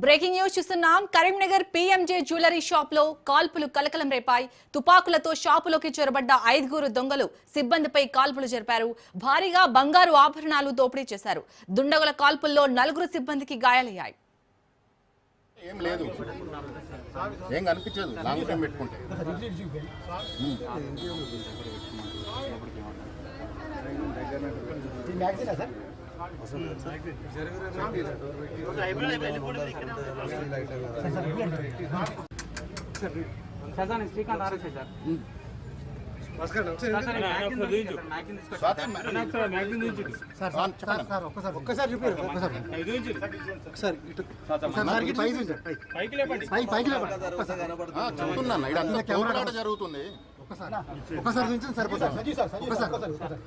Breaking news చూస్తున్నాం. Karimnagar PMJ jewellery shop లో కాల్పులు కలకలం రేపాయి. తుపాకులతో షాపులోకి చొరబడ్డ 5 దొంగలు సిబ్బందిపై కాల్పులు జరిపారు. భారీగా బంగారు ఆభరణాలు దోపిడీ చేశారు. దుండగుల కాల్పుల్లో 4 సిబ్బందికి గాయాలయ్యాయి. ఏం లేదు, ఏం కనిపించదు. లాంగ్ టైం పెట్టుకుంటే శ్రీకాంత్ ఆర్ఎస్ఐ సార్. ఒక్కసారి చెప్తున్నా, ఇదంతా కెమెరా జరుగుతుంది. ఒకసారి నుంచి సరిపోతుంది.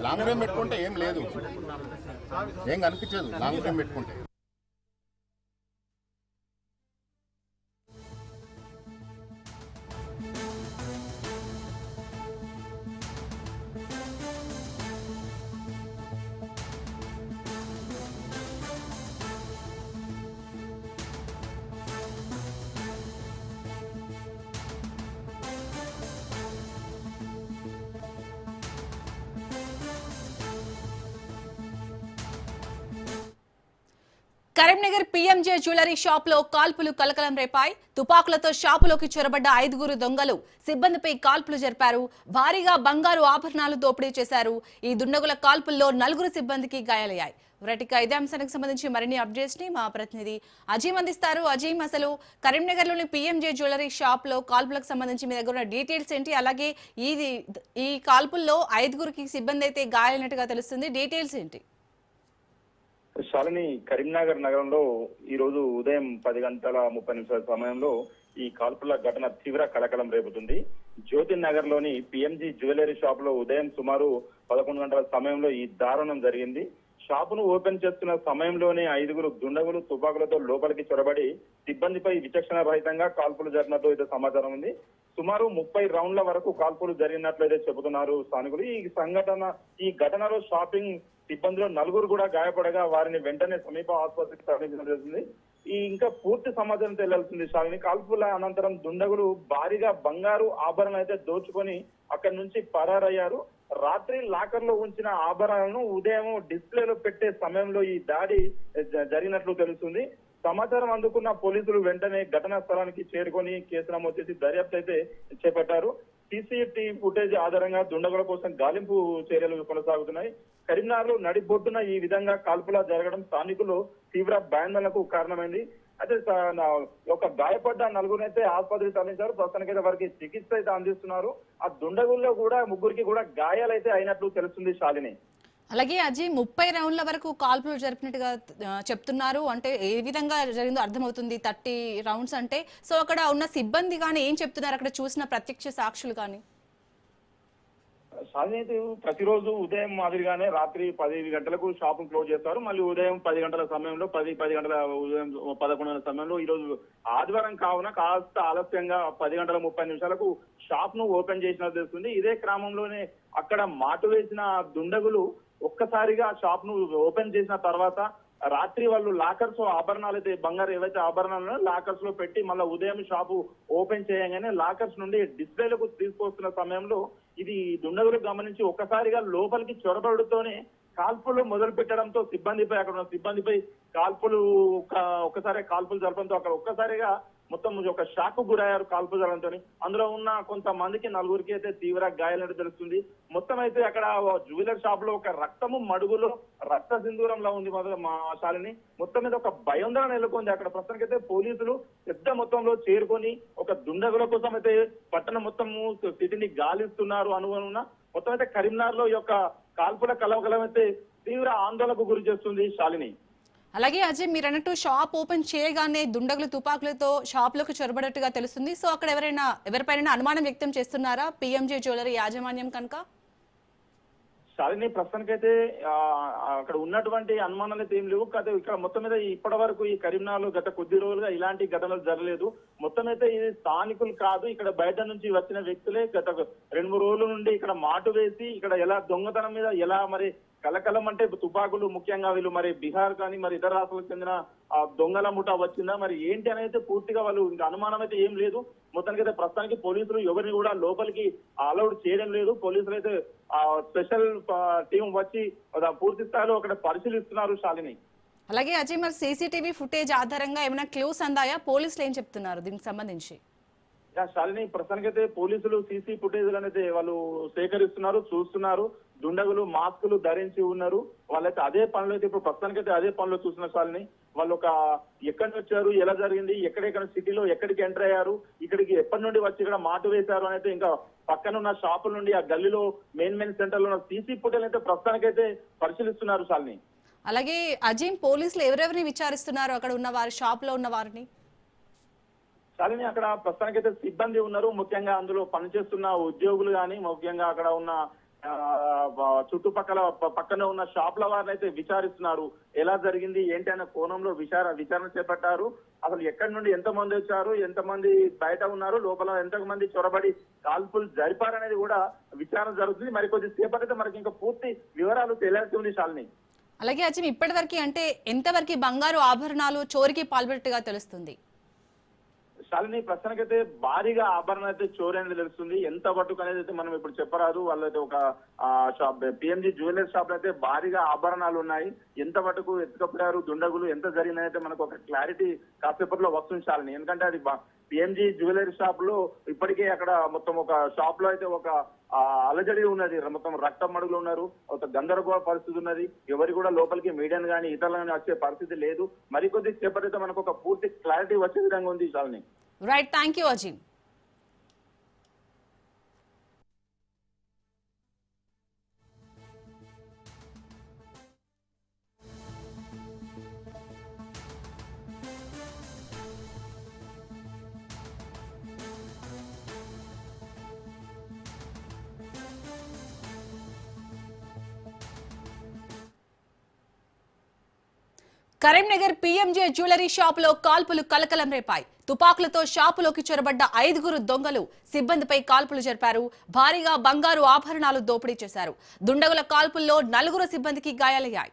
లాంగ్ టైం పెట్టుకుంటే ఏం లేదు, ఏం కనిపించదు. లాంగ్ టైం పెట్టుకుంటే కరీంనగర్ పీఎంజే జ్యువెలరీ షాప్ లో కాల్పులు కలకలం రేపాయి. తుపాకులతో షాపులోకి చొరబడ్డ 5 దొంగలు సిబ్బందిపై కాల్పులు జరిపారు. భారీగా బంగారు ఆభరణాలు దోపిడీ చేశారు. ఈ దుండగుల కాల్పుల్లో 4 సిబ్బందికి గాయాలయ్యాయి. రైట్గా ఇదే అంశానికి సంబంధించి మరిన్ని అప్డేట్స్ ని మా ప్రతినిధి అజీమ్ అందిస్తారు. అజీమ్, అసలు కరీంనగర్ లోని పీఎంజే జ్యువెలరీ షాప్ లో కాల్పులకు సంబంధించి మీ దగ్గర ఉన్న డీటెయిల్స్ ఏంటి? అలాగే ఈ కాల్పుల్లో 5 సిబ్బంది అయితే గాయాలైనట్టుగా తెలుస్తుంది. డీటెయిల్స్ ఏంటి? శాలిని, కరీంనగర్ నగరంలో ఈ రోజు ఉదయం 10:30 సమయంలో ఈ కాల్పుల ఘటన తీవ్ర కలకలం రేపుతుంది. జ్యోతి నగర్ లోని పిఎంజీ జ్యువెలరీ షాప్ లో ఉదయం సుమారు 11 గంటల సమయంలో ఈ దారుణం జరిగింది. షాపును ఓపెన్ చేస్తున్న సమయంలోనే 5 దుండగులు తుపాకులతో లోపలికి చొరబడి సిబ్బందిపై విచక్షణ రహితంగా కాల్పులు జరిగినట్టు అయితే సమాచారం ఉంది. సుమారు 30 రౌండ్ల వరకు కాల్పులు జరిగినట్లయితే చెబుతున్నారు స్థానికులు. ఈ ఘటనలో షాపింగ్ సిబ్బందిలో 4 కూడా గాయపడగా వారిని వెంటనే సమీప ఆసుపత్రికి తరలించడం జరిగింది. ఇంకా పూర్తి సమాచారం తెలియాల్సింది శాలిని. కాల్పుల అనంతరం దుండగులు భారీగా బంగారు ఆభరణాలు అయితే దోచుకొని అక్కడి నుంచి పరారయ్యారు. రాత్రి లాకర్ లో ఉంచిన ఆభరణాలను ఉదయం డిస్ప్లేలో పెట్టే సమయంలో ఈ దాడి జరిగినట్లు తెలుస్తుంది. సమాచారం అందుకున్న పోలీసులు వెంటనే ఘటనా స్థలానికి చేరుకొని కేసు నమోదు చేసి దర్యాప్తు అయితే చేపట్టారు. సీసీటీవీ ఫుటేజ్ ఆధారంగా దుండగుల కోసం గాలింపు చర్యలు కొనసాగుతున్నాయి. కరీంనగర్ లో నడిబొడ్డున ఈ విధంగా కాల్పుల జరగడం స్థానికులు తీవ్ర భయాందోళనకు కారణమైంది. అయితే ఒక గాయపడ్డ 4 అయితే ఆసుపత్రికి తరలించారు. ప్రస్తుతానికైతే వారికి చికిత్స అయితే అందిస్తున్నారు. ఆ దుండగుల్లో కూడా 3 కూడా గాయాలైతే అయినట్లు తెలుస్తుంది శాలిని. అలాగే అజయ్, 30 రౌండ్ల వరకు కాల్పులు జరిపినట్టుగా చెప్తున్నారు. అంటే ఏ విధంగా జరిగిందో అర్థమవుతుంది. 30 రౌండ్స్ అంటే సో అక్కడ ఉన్న సిబ్బంది కానీ ఏం చెప్తున్నారు, అక్కడ చూసిన ప్రత్యక్ష సాక్షులు కానీ? సాధినేత ప్రతిరోజు ఉదయం మాదిరిగానే రాత్రి 10 గంటలకు షాప్ క్లోజ్ చేస్తారు. మళ్ళీ ఉదయం 10 గంటల సమయంలో 10 గంటల ఉదయం 11 గంటల సమయంలో ఈ రోజు ఆదివారం కావున కాస్త ఆలస్యంగా 10:30 షాప్ ను ఓపెన్ చేసినట్టు తెలుస్తుంది. ఇదే క్రమంలోనే అక్కడ మాటు వేసిన దుండగులు ఒక్కసారిగా షాప్ ను ఓపెన్ చేసిన తర్వాత రాత్రి వాళ్ళు లాకర్స్ ఆభరణాలు అయితే బంగారు ఏవైతే ఆభరణాలను లాకర్స్ లో పెట్టి మళ్ళీ ఉదయం షాపు ఓపెన్ చేయగానే లాకర్స్ నుండి డిస్ప్లేలకు తీసుకొస్తున్న సమయంలో ఇది దుండగులు గమనించి ఒక్కసారిగా లోపలికి చొరబడుతోనే కాల్పులు మొదలు పెట్టడంతో అక్కడ ఉన్న సిబ్బందిపై ఒక్కసారి కాల్పులు జరపడంతో అక్కడ ఒక్కసారిగా మొత్తం ఒక షాక్ గురయ్యారు కాల్పులు జరగడంతో. అందులో ఉన్న కొంతమందికి 4 అయితే తీవ్ర గాయాలంటూ తెలుస్తుంది. మొత్తం అయితే అక్కడ జ్యువెలరీ షాప్ లో ఒక రక్తము మడుగులో రక్త సింధూరంలో ఉంది మా శాలిని. మొత్తం మీద ఒక భయాందోళన నెలకొంది అక్కడ. ప్రస్తుతానికైతే పోలీసులు పెద్ద మొత్తంలో చేరుకొని ఒక దుండగుల కోసం అయితే పట్టణం మొత్తము స్థితిని గాలిస్తున్నారు అనుగుణ. మొత్తం అయితే కరీంనగర్ లో ఈ యొక్క కాల్పుల కలవకలం అయితే తీవ్ర ఆందోళనకు గురి చేస్తుంది శాలిని. అలాగే అజయ్, మీరు అన్నట్టు షాప్ ఓపెన్ చేయగానే దుండగులు తుపాకులతో షాప్ లోకి చొరబడట్టుగా తెలుస్తుంది. సో అక్కడ ఎవరిపైన అనుమానం వ్యక్తం చేస్తున్నారా పీఎంజే జ్యువెలరీ యాజమాన్యం కనుక? శాలిని ప్రస్తుతానికైతే అక్కడ ఉన్నటువంటి అనుమానాలు అయితే ఏం లేవు. కాదు ఇక్కడ మొత్తం మీద ఇప్పటి వరకు ఈ కరీంనగర్లో గత కొద్ది రోజులుగా ఇలాంటి ఘటనలు జరగలేదు. మొత్తం అయితే ఇది స్థానికులు కాదు, ఇక్కడ బయట నుంచి వచ్చిన వ్యక్తులే గత 2-3 రోజుల నుండి ఇక్కడ మాటు వేసి ఇక్కడ ఎలా దొంగతనం మీద ఎలా మరి కలకలం అంటే తుపాకులు ముఖ్యంగా వీళ్ళు మరి బీహార్ కానీ మరి ఇతర రాష్ట్రాలకు చెందిన దొంగల ముఠా వచ్చిందా మరి ఏంటి అనేది పూర్తిగా వాళ్ళు ఇంకా అనుమానం అయితే ఏం లేదు. మొత్తానికి అయితే ప్రస్తుతానికి పోలీసులు ఎవరిని కూడా లోపలికి అలౌడ్ చేయడం లేదు. పోలీసులు అయితే స్పెషల్ టీం వచ్చి పూర్తి స్థాయిలో అక్కడ పరిశీలిస్తున్నారు శాలిని. అలాగే అజయ్, మరి సీసీటీవీ ఫుటేజ్ ఆధారంగా ఏమైనా క్లూస్ అందాయా? పోలీసులు ఏం చెప్తున్నారు దీనికి సంబంధించి? శాలిని ప్రస్తుతానికైతే పోలీసులు సీసీ ఫుటేజ్ అనేది వాళ్ళు సేకరిస్తున్నారు, చూస్తున్నారు. దుండగులు మాస్కులు ధరించి ఉన్నారు. వాళ్ళైతే అదే పనులు అయితే ఇప్పుడు ప్రస్తుతానికైతే అదే పనులు చూస్తున్నారు శాలిని. వాళ్ళు ఎక్కడి నుంచి వచ్చారు, ఎలా జరిగింది, ఎక్కడెక్కడ సిటీలో ఎక్కడికి ఎంటర్ అయ్యారు, ఇక్కడికి ఎప్పటి నుండి వచ్చి ఇక్కడ మాటు వేశారు అనేది ఇంకా పక్కన ఉన్న షాపుల నుండి ఆ గల్లీలో మెయిన్ సెంటర్ లో ఉన్న సీసీ ఫుటేజ్ అయితే ప్రస్తుతానికైతే పరిశీలిస్తున్నారు శాలిని. అలాగే అజయ్, పోలీసులు ఎవరెవరిని విచారిస్తున్నారు అక్కడ ఉన్న వారి షాప్ లో ఉన్న వారిని? శాలిని అక్కడ ప్రస్తుతానికైతే సిబ్బంది ఉన్నారు. ముఖ్యంగా అందులో పనిచేస్తున్న ఉద్యోగులు కానీ ముఖ్యంగా అక్కడ ఉన్న చుట్టుపక్కల పక్కన ఉన్న షాప్ల వారిని అయితే విచారిస్తున్నారు. ఎలా జరిగింది ఏంటి అనే కోణంలో విచారణ చేపట్టారు. అసలు ఎక్కడి నుండి ఎంతమంది వచ్చారు, ఎంతమంది బయట ఉన్నారు, లోపల ఎంతమంది చొరబడి కాల్పులు జరిపారనేది కూడా విచారణ జరుగుతుంది. మరి కొద్ది సేపటితో మనకి ఇంకా పూర్తి వివరాలు తెలియాల్సి ఉంది శాలిని. అలాగే అజయ్, ఇప్పటివరకు అంటే ఎంతవరకు బంగారు ఆభరణాలు చోరీకి పాల్పడినట్టుగా తెలుస్తుంది? శాలిని ప్రస్తుతానికైతే భారీగా ఆభరణ అయితే చోరీ అనేది తెలుస్తుంది. ఎంత పట్టుకు అనేది అయితే మనం ఇప్పుడు చెప్పరాదు. వాళ్ళైతే ఒక షాప్ పిఎంజీ జ్యువెలరీ షాప్ లో అయితే భారీగా ఆభరణాలు ఉన్నాయి. ఎంత పట్టుకు ఎత్తుకపోయారు దుండగులు, ఎంత జరిగిందని అయితే మనకు ఒక క్లారిటీ కాసేపట్లో వస్తుంది శాలిని. ఎందుకంటే అది పిఎంజీ జ్యువెలరీ షాప్ లో ఇప్పటికే అక్కడ మొత్తం ఒక షాప్ లో అయితే ఒక అలజడి ఉన్నది. మొత్తం రక్తం మడుగులు ఉన్నారు, ఒక గందరగోళ పరిస్థితి ఉన్నది. ఎవరు కూడా లోపలికి మీడియాను కానీ ఇతరులను వచ్చే పరిస్థితి లేదు. మరికొద్ది సేపటితో మనకు ఒక పూర్తి క్లారిటీ వచ్చే విధంగా ఉంది Shalini. Right, thank you Ajay. Karimnagar PMJ jewellery షాపులో కాల్పులు కలకలం రేపాయి. తుపాకులతో షాపులోకి చొరబడ్డ 5 దొంగలు సిబ్బందిపై కాల్పులు జరిపారు. భారీగా బంగారు ఆభరణాలు దోపిడీ చేశారు. దుండగుల కాల్పుల్లో 4 సిబ్బందికి గాయాలయ్యాయి.